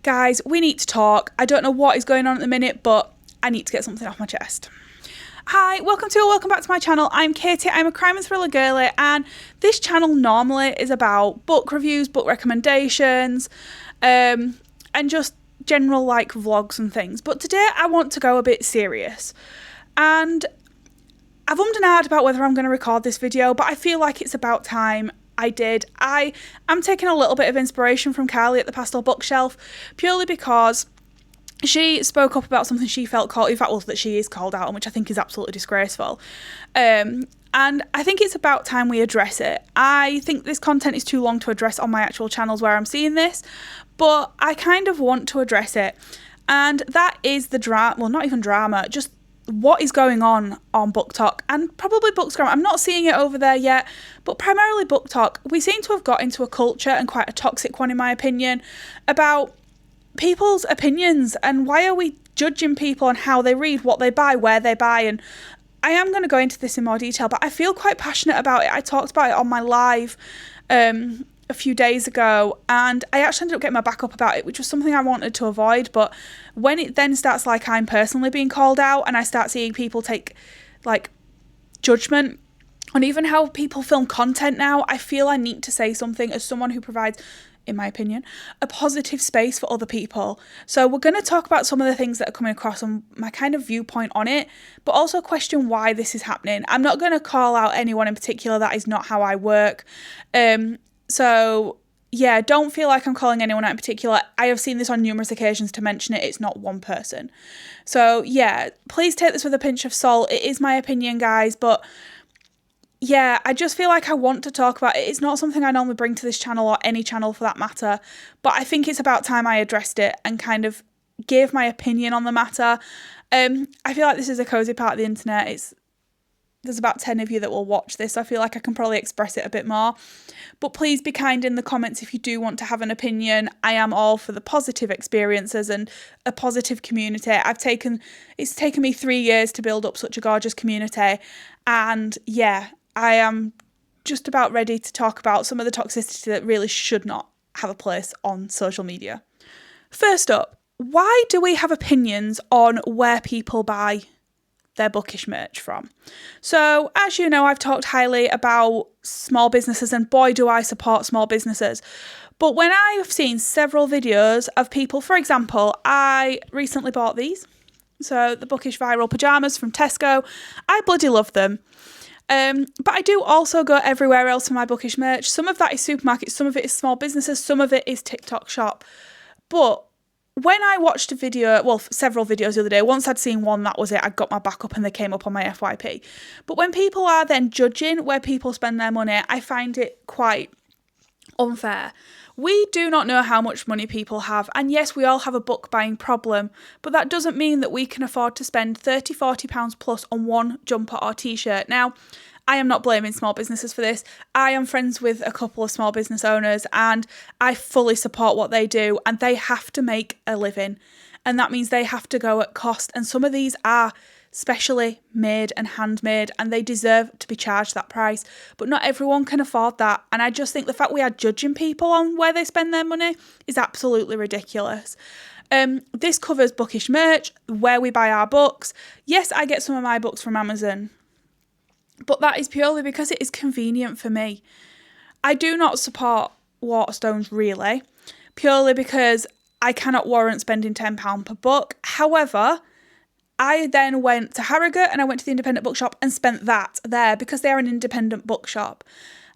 Guys, we need to talk. I don't know what is going on at the minute, but I need to get something off my chest. Hi, welcome back to my channel. I'm Katie, I'm a crime and thriller girly, and this channel normally is about book reviews, book recommendations, and just general like vlogs and things. But today I want to go a bit serious. And I've ummed and ahed about whether I'm going to record this video, but I feel like it's about time I did. I am taking a little bit of inspiration from Carly at the Pastel Bookshelf, purely because she spoke up about something she felt called, in fact, well, that she is called out on, which I think is absolutely disgraceful. And I think it's about time we address it. I think this content is too long to address on my actual channels where I'm seeing this, but I kind of want to address it. And that is the drama, well, not even drama, just what is going on BookTok and probably Bookstagram. I'm not seeing it over there yet, but primarily BookTok. We seem to have got into a culture, and quite a toxic one in my opinion, about people's opinions and why are we judging people on how they read, what they buy, where they buy. And I am going to go into this in more detail, but I feel quite passionate about it. I talked about it on my live a few days ago, and I actually ended up getting my back up about it, which was something I wanted to avoid. But when it then starts like I'm personally being called out, and I start seeing people take like judgment on even how people film content now, I feel I need to say something as someone who provides, in my opinion, a positive space for other people. So we're going to talk about some of the things that are coming across and my kind of viewpoint on it, but also question why this is happening. I'm not going to call out anyone in particular. That is not how I work. So yeah, don't feel like I'm calling anyone out in particular. I have seen this on numerous occasions to mention it. It's not one person. So yeah, please take this with a pinch of salt. It is my opinion, guys, but yeah, I just feel like I want to talk about it. It's not something I normally bring to this channel or any channel for that matter, but I think it's about time I addressed it and kind of gave my opinion on the matter. I feel like this is a cozy part of the internet. There's about 10 of you that will watch this, so I feel like I can probably express it a bit more. But please be kind in the comments if you do want to have an opinion. I am all for the positive experiences and a positive community. It's taken me 3 years to build up such a gorgeous community, and yeah, I am just about ready to talk about some of the toxicity that really should not have a place on social media. First up, why do we have opinions on where people buy their bookish merch from? So, as you know, I've talked highly about small businesses, and boy do I support small businesses. But when I've seen several videos of people, for example, I recently bought these. So the bookish viral pyjamas from Tesco. I bloody love them. But I do also go everywhere else for my bookish merch. Some of that is supermarkets, some of it is small businesses, some of it is TikTok shop. But when I watched a video, well, several videos the other day, once I'd seen one, that was it. I got my back up and they came up on my FYP. But when people are then judging where people spend their money, I find it quite unfair. We do not know how much money people have, and yes, we all have a book buying problem, but that doesn't mean that we can afford to spend £30-40 plus on one jumper or t-shirt. Now, I am not blaming small businesses for this. I am friends with a couple of small business owners, and I fully support what they do, and they have to make a living, and that means they have to go at cost, and some of these are specially made and handmade, and they deserve to be charged that price, but not everyone can afford that. And I just think the fact we are judging people on where they spend their money is absolutely ridiculous. This covers bookish merch, where we buy our books. Yes, I get some of my books from Amazon, but that is purely because it is convenient for me. I do not support Waterstones really, purely because I cannot warrant spending £10 per book. However, I then went to Harrogate and I went to the independent bookshop and spent that there because they are an independent bookshop.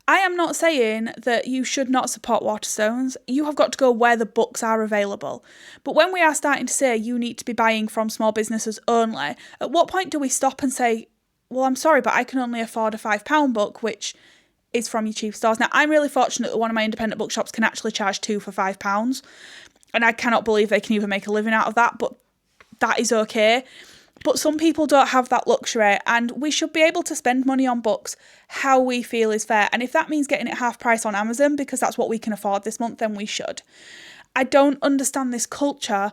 I am not saying that you should not support Waterstones. You have got to go where the books are available. But when we are starting to say you need to be buying from small businesses only, at what point do we stop and say, well, I'm sorry, but I can only afford a £5 book, which is from your cheap stores. Now, I'm really fortunate that one of my independent bookshops can actually charge two for £5. And I cannot believe they can even make a living out of that, but that is okay. But some people don't have that luxury, and we should be able to spend money on books how we feel is fair. And if that means getting it half price on Amazon because that's what we can afford this month, then we should. I don't understand this culture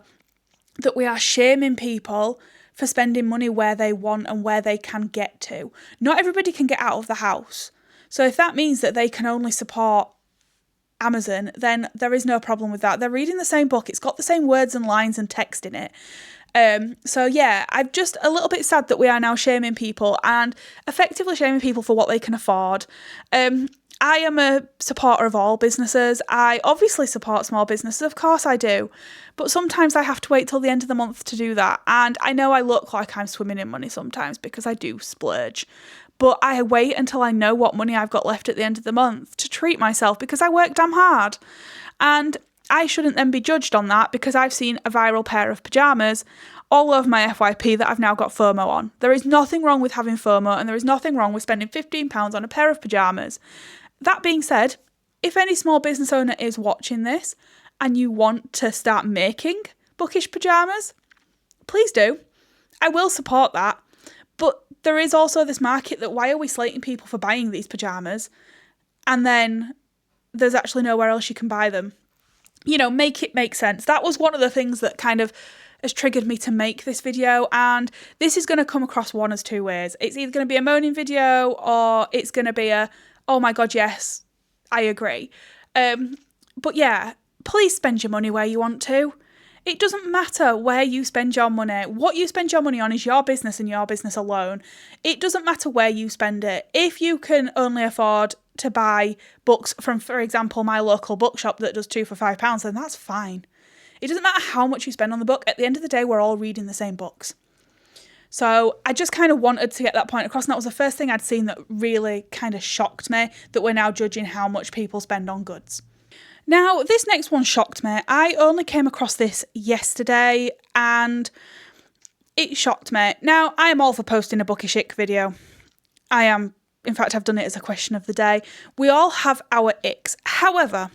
that we are shaming people for spending money where they want and where they can get to. Not everybody can get out of the house. So if that means that they can only support Amazon, then there is no problem with that. They're reading the same book. It's got the same words and lines and text in it. So yeah, I'm just a little bit sad that we are now shaming people and effectively shaming people for what they can afford. I am a supporter of all businesses. I obviously support small businesses, of course I do. But sometimes I have to wait till the end of the month to do that. And I know I look like I'm swimming in money sometimes because I do splurge. But I wait until I know what money I've got left at the end of the month to treat myself because I work damn hard. And I shouldn't then be judged on that because I've seen a viral pair of pyjamas all over my FYP that I've now got FOMO on. There is nothing wrong with having FOMO and there is nothing wrong with spending £15 on a pair of pyjamas. That being said, if any small business owner is watching this and you want to start making bookish pyjamas, please do. I will support that. But there is also this market that why are we slating people for buying these pyjamas and then there's actually nowhere else you can buy them? You know, make it make sense. That was one of the things that kind of has triggered me to make this video, and this is going to come across one as two ways. It's either going to be a moaning video or it's going to be a, oh my God, yes, I agree. But yeah, please spend your money where you want to. It doesn't matter where you spend your money. What you spend your money on is your business and your business alone. It doesn't matter where you spend it. If you can only afford to buy books from, for example, my local bookshop that does 2 for £5, then that's fine. It doesn't matter how much you spend on the book. At the end of the day, we're all reading the same books. So I just kind of wanted to get that point across, and that was the first thing I'd seen that really kind of shocked me, that we're now judging how much people spend on goods. Now, this next one shocked me. I only came across this yesterday, and it shocked me. Now, I am all for posting a bookish ick video. I am. In fact, I've done it as a question of the day. We all have our icks. However,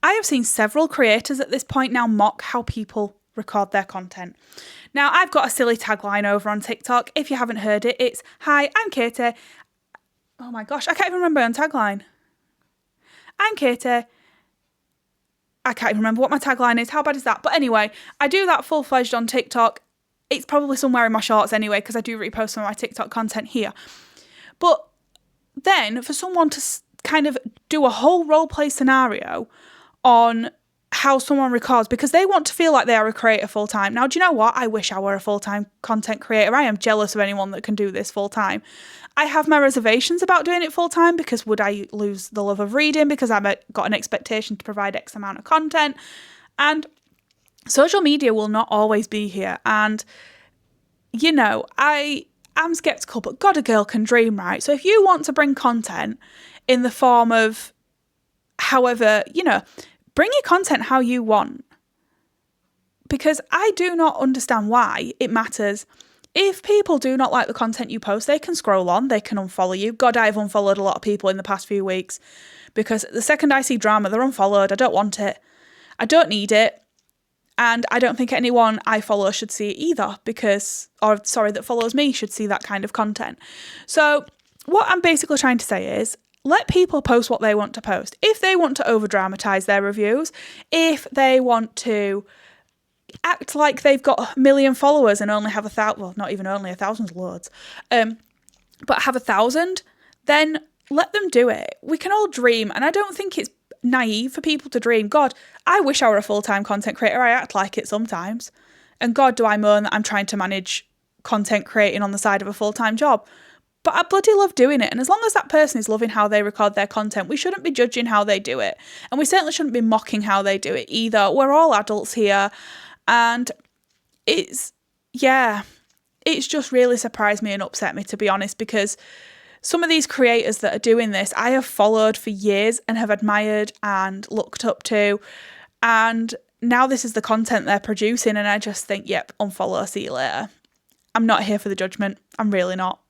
I have seen several creators at this point now mock how people record their content. Now, I've got a silly tagline over on TikTok. If you haven't heard it, it's, "Hi, I'm Katie." Oh my gosh, I can't even remember my own tagline. I'm Katie. I can't even remember what my tagline is. How bad is that? But anyway, I do that full-fledged on TikTok. It's probably somewhere in my shorts anyway, because I do repost some of my TikTok content here. But then for someone to kind of do a whole role-play scenario on how someone records because they want to feel like they are a creator full-time. Now, do you know what? I wish I were a full-time content creator. I am jealous of anyone that can do this full-time. I have my reservations about doing it full-time because would I lose the love of reading because I've got an expectation to provide X amount of content. And social media will not always be here. And, you know, I am sceptical, but God, a girl can dream, right? So if you want to bring content in the form of however, you know, bring your content how you want. Because I do not understand why it matters. If people do not like the content you post, they can scroll on, they can unfollow you. God, I've unfollowed a lot of people in the past few weeks because the second I see drama, they're unfollowed. I don't want it. I don't need it. And I don't think anyone I follow should see it either that follows me should see that kind of content. So what I'm basically trying to say is, let people post what they want to post. If they want to over-dramatise their reviews, if they want to act like they've got 1 million followers and only have 1,000, well, not even only 1,000, loads, but have 1,000, then let them do it. We can all dream, and I don't think it's naive for people to dream. God, I wish I were a full-time content creator. I act like it sometimes. And God, do I moan that I'm trying to manage content creating on the side of a full-time job. But I bloody love doing it. And as long as that person is loving how they record their content, we shouldn't be judging how they do it. And we certainly shouldn't be mocking how they do it either. We're all adults here. And it's just really surprised me and upset me, to be honest, because some of these creators that are doing this, I have followed for years and have admired and looked up to. And now this is the content they're producing. And I just think, yep, unfollow, see you later. I'm not here for the judgment. I'm really not.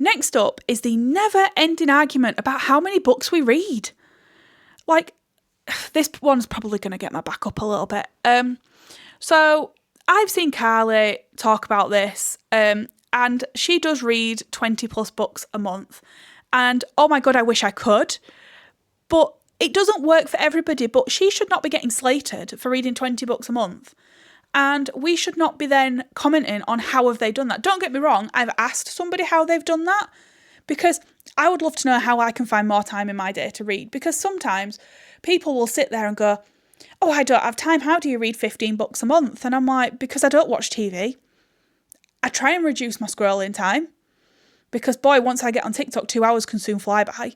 Next up is the never-ending argument about how many books we read. Like, this one's probably going to get my back up a little bit. So I've seen Carly talk about this, and she does read 20 plus books a month. And oh my God, I wish I could. But it doesn't work for everybody, but she should not be getting slated for reading 20 books a month. And we should not be then commenting on how have they done that. Don't get me wrong, I've asked somebody how they've done that because I would love to know how I can find more time in my day to read. Because sometimes people will sit there and go, oh, I don't have time. How do you read 15 books a month? And I'm like, because I don't watch TV. I try and reduce my scrolling time because, boy, once I get on TikTok, 2 hours can soon fly by.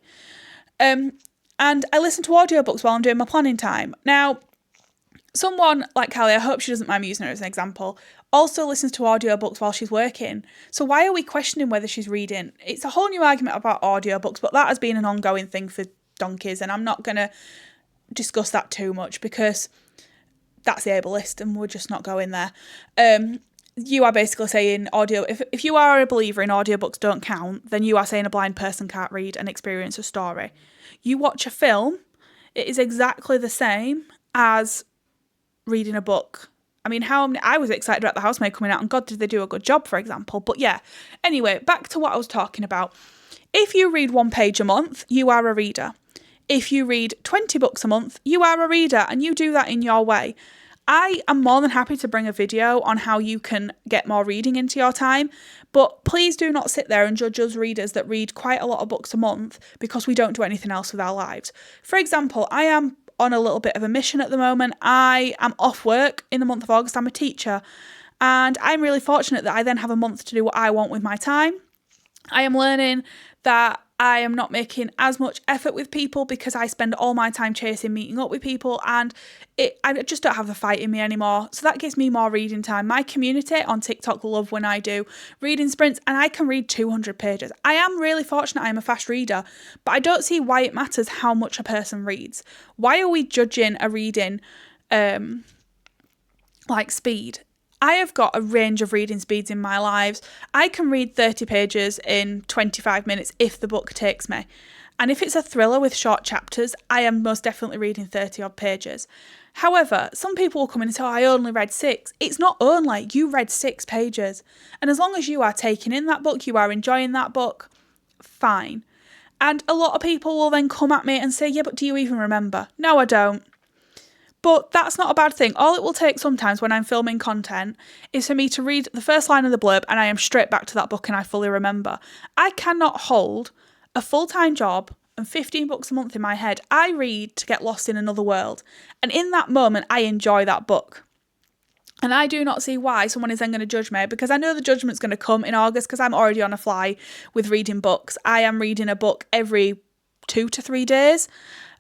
And I listen to audiobooks while I'm doing my planning time. Now, someone like Callie, I hope she doesn't mind me using her as an example, also listens to audiobooks while she's working. So why are we questioning whether she's reading? It's a whole new argument about audiobooks, but that has been an ongoing thing for donkeys, and I'm not going to discuss that too much because that's ableist and we're just not going there. You are basically saying if you are a believer in audiobooks don't count, then you are saying a blind person can't read and experience a story. You watch a film, it is exactly the same as reading a book. I mean, I was excited about The Housemaid coming out, and God, did they do a good job, for example. But yeah, anyway, back to what I was talking about. If you read 1 page a month, you are a reader. If you read 20 books a month, you are a reader, and you do that in your way. I am more than happy to bring a video on how you can get more reading into your time, but please do not sit there and judge us readers that read quite a lot of books a month because we don't do anything else with our lives. For example, I am on a little bit of a mission at the moment. I am off work in the month of August. I'm a teacher, and I'm really fortunate that I then have a month to do what I want with my time. I am learning that I am not making as much effort with people because I spend all my time chasing meeting up with people, and I just don't have the fight in me anymore. So that gives me more reading time. My community on TikTok love when I do reading sprints, and I can read 200 pages. I am really fortunate I am a fast reader, but I don't see why it matters how much a person reads. Why are we judging a reading like speed? I have got a range of reading speeds in my lives. I can read 30 pages in 25 minutes if the book takes me. And if it's a thriller with short chapters, I am most definitely reading 30 odd pages. However, some people will come in and say, oh, I only read 6. It's not only, you read 6 pages. And as long as you are taking in that book, you are enjoying that book, fine. And a lot of people will then come at me and say, yeah, but do you even remember? No, I don't. But that's not a bad thing. All it will take sometimes when I'm filming content is for me to read the first line of the blurb and I am straight back to that book and I fully remember. I cannot hold a full-time job and 15 books a month in my head. I read to get lost in another world. And in that moment, I enjoy that book. And I do not see why someone is then going to judge me, because I know the judgment's going to come in August because I'm already on a fly with reading books. I am reading a book every 2 to 3 days.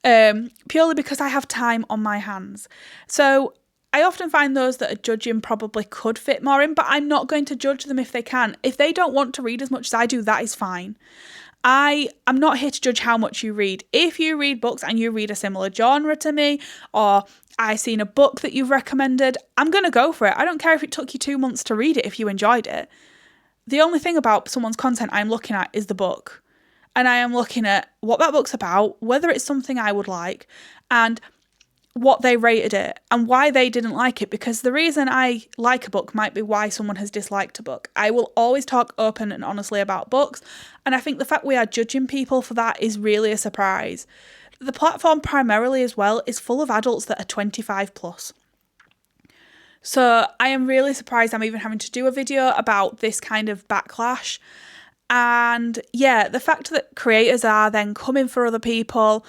Purely because I have time on my hands. So I often find those that are judging probably could fit more in, but I'm not going to judge them if they can. If they don't want to read as much as I do, that is fine. I am not here to judge how much you read. If you read books and you read a similar genre to me, or I've seen a book that you've recommended, I'm going to go for it. I don't care if it took you 2 months to read it if you enjoyed it. The only thing about someone's content I'm looking at is the book. And I am looking at what that book's about, whether it's something I would like, and what they rated it, and why they didn't like it. Because the reason I like a book might be why someone has disliked a book. I will always talk open and honestly about books, and I think the fact we are judging people for that is really a surprise. The platform primarily as well is full of adults that are 25 plus. So I am really surprised I'm even having to do a video about this kind of backlash. And yeah, the fact that creators are then coming for other people,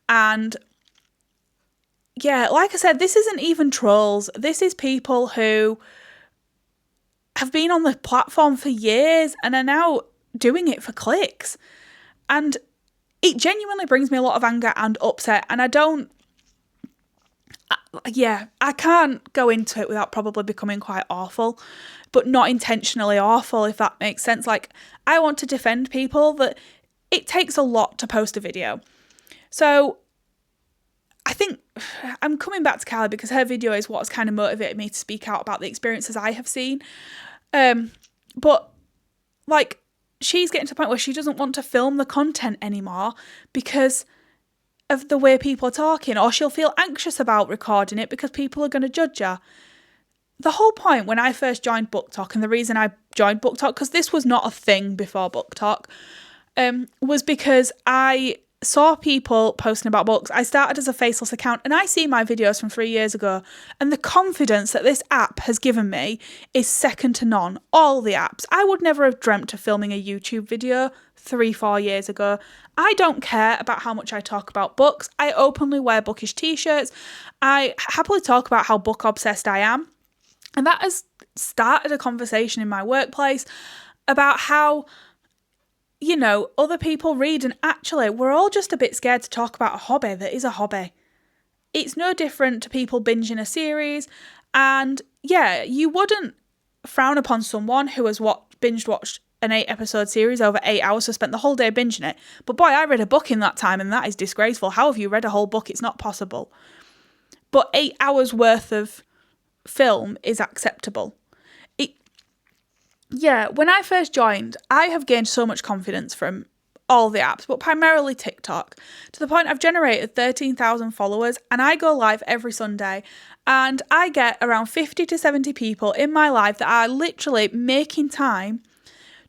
and yeah, like I said, this isn't even trolls. This is people who have been on the platform for years and are now doing it for clicks. And it genuinely brings me a lot of anger and upset. And I can't go into it without probably becoming quite awful, but not intentionally awful, if that makes sense. Like, I want to defend people that it takes a lot to post a video. So I think I'm coming back to Callie because her video is what's kind of motivated me to speak out about the experiences I have seen. But like, she's getting to the point where she doesn't want to film the content anymore because of the way people are talking, or she'll feel anxious about recording it because people are going to judge her. The whole point when I first joined booktok, and the reason I joined booktok, because this was not a thing before booktok, was because I saw people posting about books. I started as a faceless account and I see my videos from 3 years ago, and the confidence that this app has given me is second to none. All the apps. I would never have dreamt of filming a YouTube video 3-4 years ago. I don't care about how much I talk about books. I openly wear bookish t-shirts. I happily talk about how book obsessed I am. And that has started a conversation in my workplace about how, you know, other people read, and actually we're all just a bit scared to talk about a hobby that is a hobby. It's no different to people binging a series, and yeah, you wouldn't frown upon someone who has binge watched an 8-episode series over 8 hours, so spent the whole day binging it. But boy, I read a book in that time, and that is disgraceful. How have you read a whole book? It's not possible. But 8 hours worth of film is acceptable. Yeah, when I first joined, I have gained so much confidence from all the apps, but primarily TikTok, to the point I've generated 13,000 followers, and I go live every Sunday, and I get around 50 to 70 people in my live that are literally making time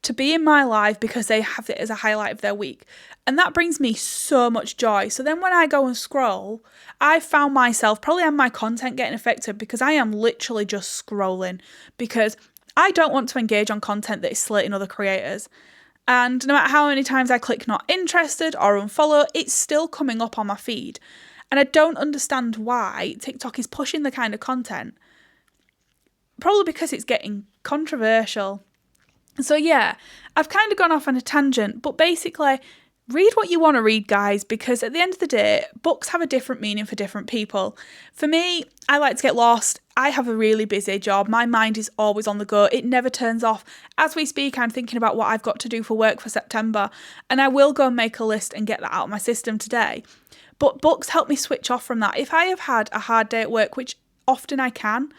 to be in my live because they have it as a highlight of their week. And that brings me so much joy. So then when I go and scroll, I found myself probably on my content getting affected because I am literally just scrolling, because I don't want to engage on content that is slating other creators. And no matter how many times I click not interested or unfollow, it's still coming up on my feed. And I don't understand why TikTok is pushing the kind of content. Probably because it's getting controversial. So yeah, I've kind of gone off on a tangent, but basically, read what you want to read, guys, because at the end of the day, books have a different meaning for different people. For me, I like to get lost. I have a really busy job. My mind is always on the go. It never turns off. As we speak, I'm thinking about what I've got to do for work for September, and I will go and make a list and get that out of my system today. But books help me switch off from that. If I have had a hard day at work, which often I can,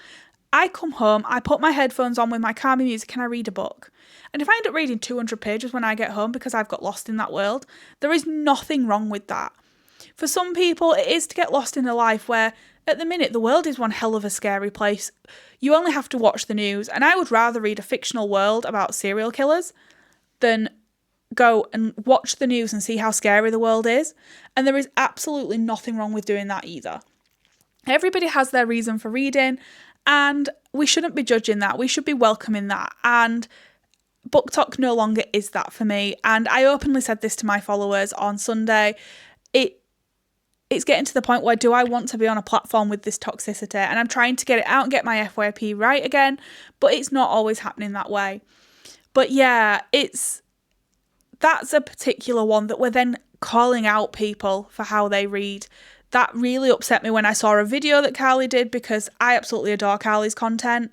I come home, I put my headphones on with my calming music, and I read a book. And if I end up reading 200 pages when I get home because I've got lost in that world, there is nothing wrong with that. For some people, it is to get lost in a life where, at the minute, the world is one hell of a scary place. You only have to watch the news, and I would rather read a fictional world about serial killers than go and watch the news and see how scary the world is. And there is absolutely nothing wrong with doing that either. Everybody has their reason for reading, and we shouldn't be judging that. We should be welcoming that. And BookTok no longer is that for me. And I openly said this to my followers on Sunday. It's getting to the point where, do I want to be on a platform with this toxicity? And I'm trying to get it out and get my FYP right again, but it's not always happening that way. But yeah, that's a particular one that we're then calling out people for how they read. That really upset me when I saw a video that Carly did, because I absolutely adore Carly's content.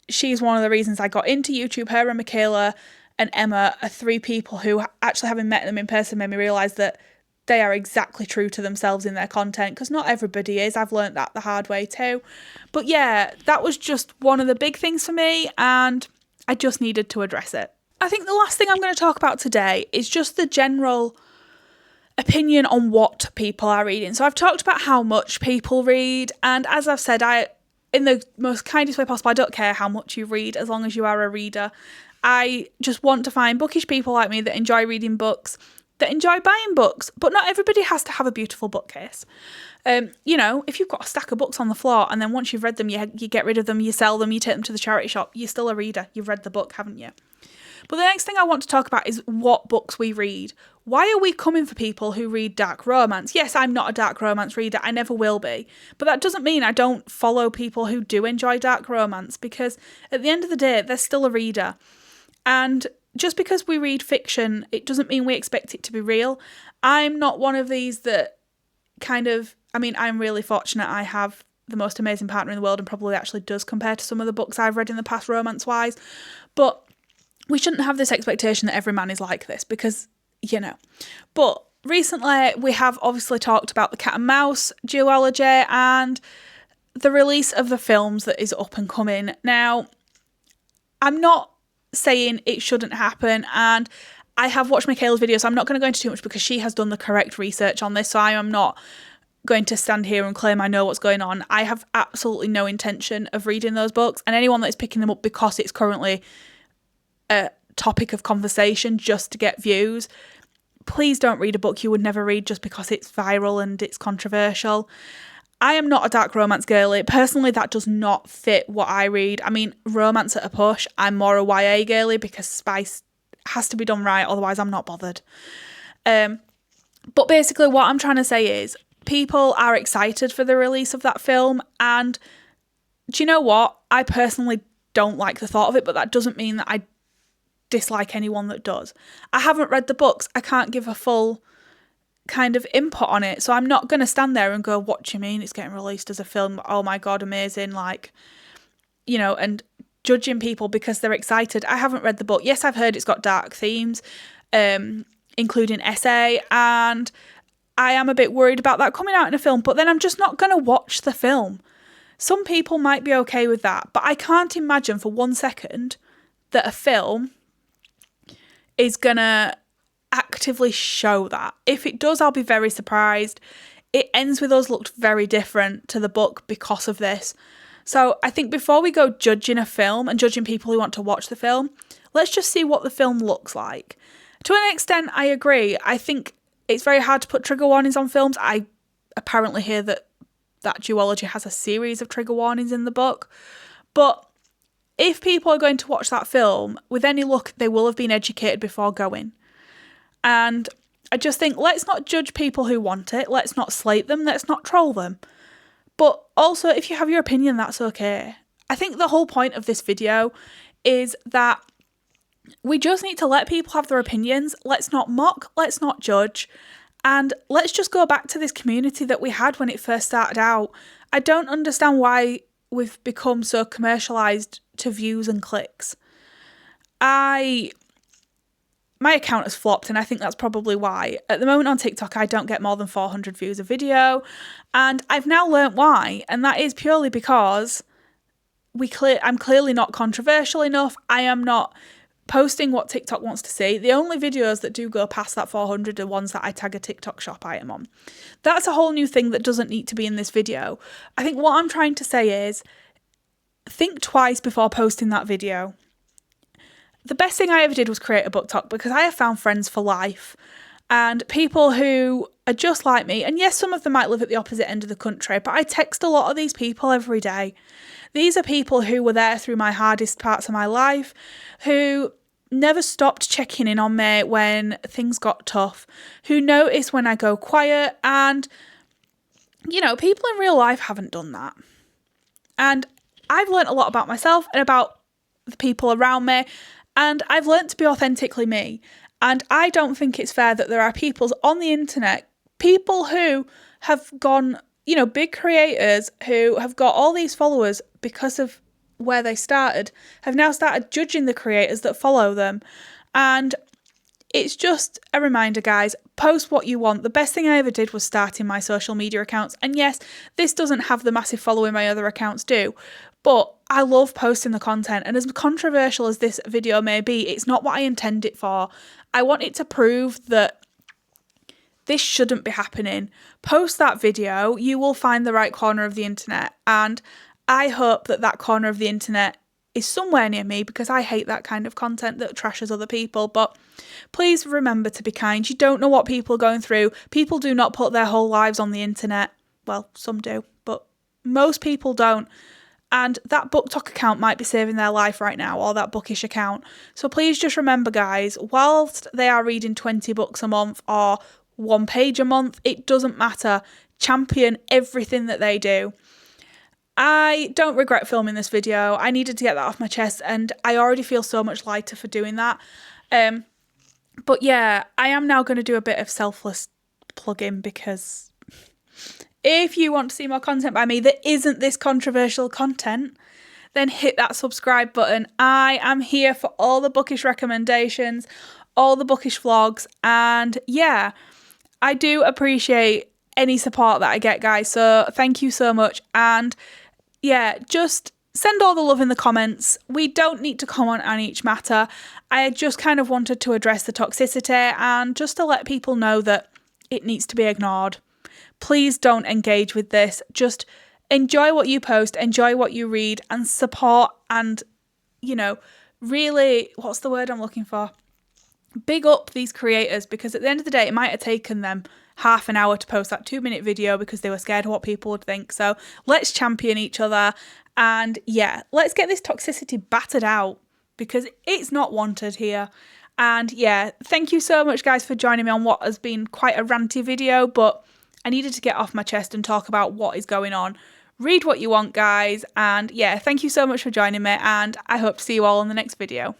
She's one of the reasons I got into YouTube. Her and Michaela and Emma are 3 people who, actually having met them in person, made me realise that they are exactly true to themselves in their content, because not everybody is. I've learnt that the hard way too. But yeah, that was just one of the big things for me, and I just needed to address it. I think the last thing I'm going to talk about today is just the general opinion on what people are reading. So I've talked about how much people read, and as I've said, in the most kindest way possible, I don't care how much you read as long as you are a reader. I just want to find bookish people like me that enjoy reading books, that enjoy buying books, but not everybody has to have a beautiful bookcase. You know, if you've got a stack of books on the floor and then once you've read them, you get rid of them, you sell them, you take them to the charity shop, you're still a reader. You've read the book, haven't you? But the next thing I want to talk about is what books we read. Why are we coming for people who read dark romance? Yes, I'm not a dark romance reader. I never will be. But that doesn't mean I don't follow people who do enjoy dark romance, because at the end of the day, they're still a reader. And just because we read fiction, it doesn't mean we expect it to be real. I'm not one of these that I'm really fortunate. I have the most amazing partner in the world, and probably actually does compare to some of the books I've read in the past romance-wise. But we shouldn't have this expectation that every man is like this, because, you know. But recently we have obviously talked about the cat and mouse duology and the release of the films that is up and coming. Now, I'm not saying it shouldn't happen, and I have watched Michaela's video, so I'm not going to go into too much because she has done the correct research on this, so I am not going to stand here and claim I know what's going on. I have absolutely no intention of reading those books, and anyone that is picking them up because it's currently a topic of conversation just to get views, please don't read a book you would never read just because it's viral and it's controversial. I am not a dark romance girly. Personally, that does not fit what I read. I mean, romance at a push. I'm more a YA girly because spice has to be done right, otherwise I'm not bothered. But basically what I'm trying to say is people are excited for the release of that film, and do you know what? I personally don't like the thought of it, but that doesn't mean that I dislike anyone that does. I haven't read the books. I can't give a full kind of input on it, so I'm not going to stand there and go, what do you mean it's getting released as a film? Oh my god, amazing, like, you know, and judging people because they're excited. I haven't read the book. Yes, I've heard it's got dark themes, including essay, and I am a bit worried about that coming out in a film, but then I'm just not going to watch the film. Some people might be okay with that, but I can't imagine for 1 second that a film is going to actively show that. If it does, I'll be very surprised. It ends with us looked very different to the book because of this. So I think before we go judging a film and judging people who want to watch the film, let's just see what the film looks like. To an extent, I agree. I think it's very hard to put trigger warnings on films. I apparently hear that duology has a series of trigger warnings in the book. But if people are going to watch that film, with any luck, they will have been educated before going. And I just think, let's not judge people who want it. Let's not slate them. Let's not troll them. But also, if you have your opinion, that's okay. I think the whole point of this video is that we just need to let people have their opinions. Let's not mock. Let's not judge. And let's just go back to this community that we had when it first started out. I don't understand why we've become so commercialised to views and clicks. My account has flopped, and I think that's probably why. At the moment on TikTok, I don't get more than 400 views a video, and I've now learnt why, and that is purely because I'm clearly not controversial enough. I am not posting what TikTok wants to see. The only videos that do go past that 400 are ones that I tag a TikTok shop item on. That's a whole new thing that doesn't need to be in this video. I think what I'm trying to say is, think twice before posting that video. The best thing I ever did was create a booktok because I have found friends for life and people who are just like me. And yes, some of them might live at the opposite end of the country, but I text a lot of these people every day. These are people who were there through my hardest parts of my life, who never stopped checking in on me when things got tough, who notice when I go quiet, and, you know, people in real life haven't done that. And I've learnt a lot about myself and about the people around me, and I've learnt to be authentically me. And I don't think it's fair that there are people on the internet, people who have gone, you know, big creators who have got all these followers because of where they started, have now started judging the creators that follow them. And it's just a reminder, guys, post what you want. The best thing I ever did was starting my social media accounts. And yes, this doesn't have the massive following my other accounts do, but I love posting the content. And as controversial as this video may be, it's not what I intend it for. I want it to prove that this shouldn't be happening. Post that video, you will find the right corner of the internet. And I hope that that corner of the internet is somewhere near me, because I hate that kind of content that trashes other people. But please remember to be kind. You don't know what people are going through. People do not put their whole lives on the internet. Well, some do, but most people don't. And that booktok account might be saving their life right now, or that bookish account. So please just remember, guys, whilst they are reading 20 books a month or 1 page a month, it doesn't matter. Champion everything that they do. I don't regret filming this video. I needed to get that off my chest, and I already feel so much lighter for doing that. But yeah, I am now going to do a bit of selfless plugging, because if you want to see more content by me that isn't this controversial content, then hit that subscribe button. I am here for all the bookish recommendations, all the bookish vlogs, and yeah, I do appreciate any support that I get, guys, so thank you so much. And yeah, just send all the love in the comments. We don't need to comment on each matter. I just kind of wanted to address the toxicity and just to let people know that it needs to be ignored. Please don't engage with this. Just enjoy what you post, enjoy what you read, and support, and, you know, really, what's the word I'm looking for? big up these creators, because at the end of the day, it might have taken them half an hour to post that 2-minute video because they were scared of what people would think. So let's champion each other. And yeah, let's get this toxicity battered out because it's not wanted here. And yeah, thank you so much, guys, for joining me on what has been quite a ranty video, but I needed to get off my chest and talk about what is going on. Read what you want, guys. And yeah, thank you so much for joining me, and I hope to see you all in the next video.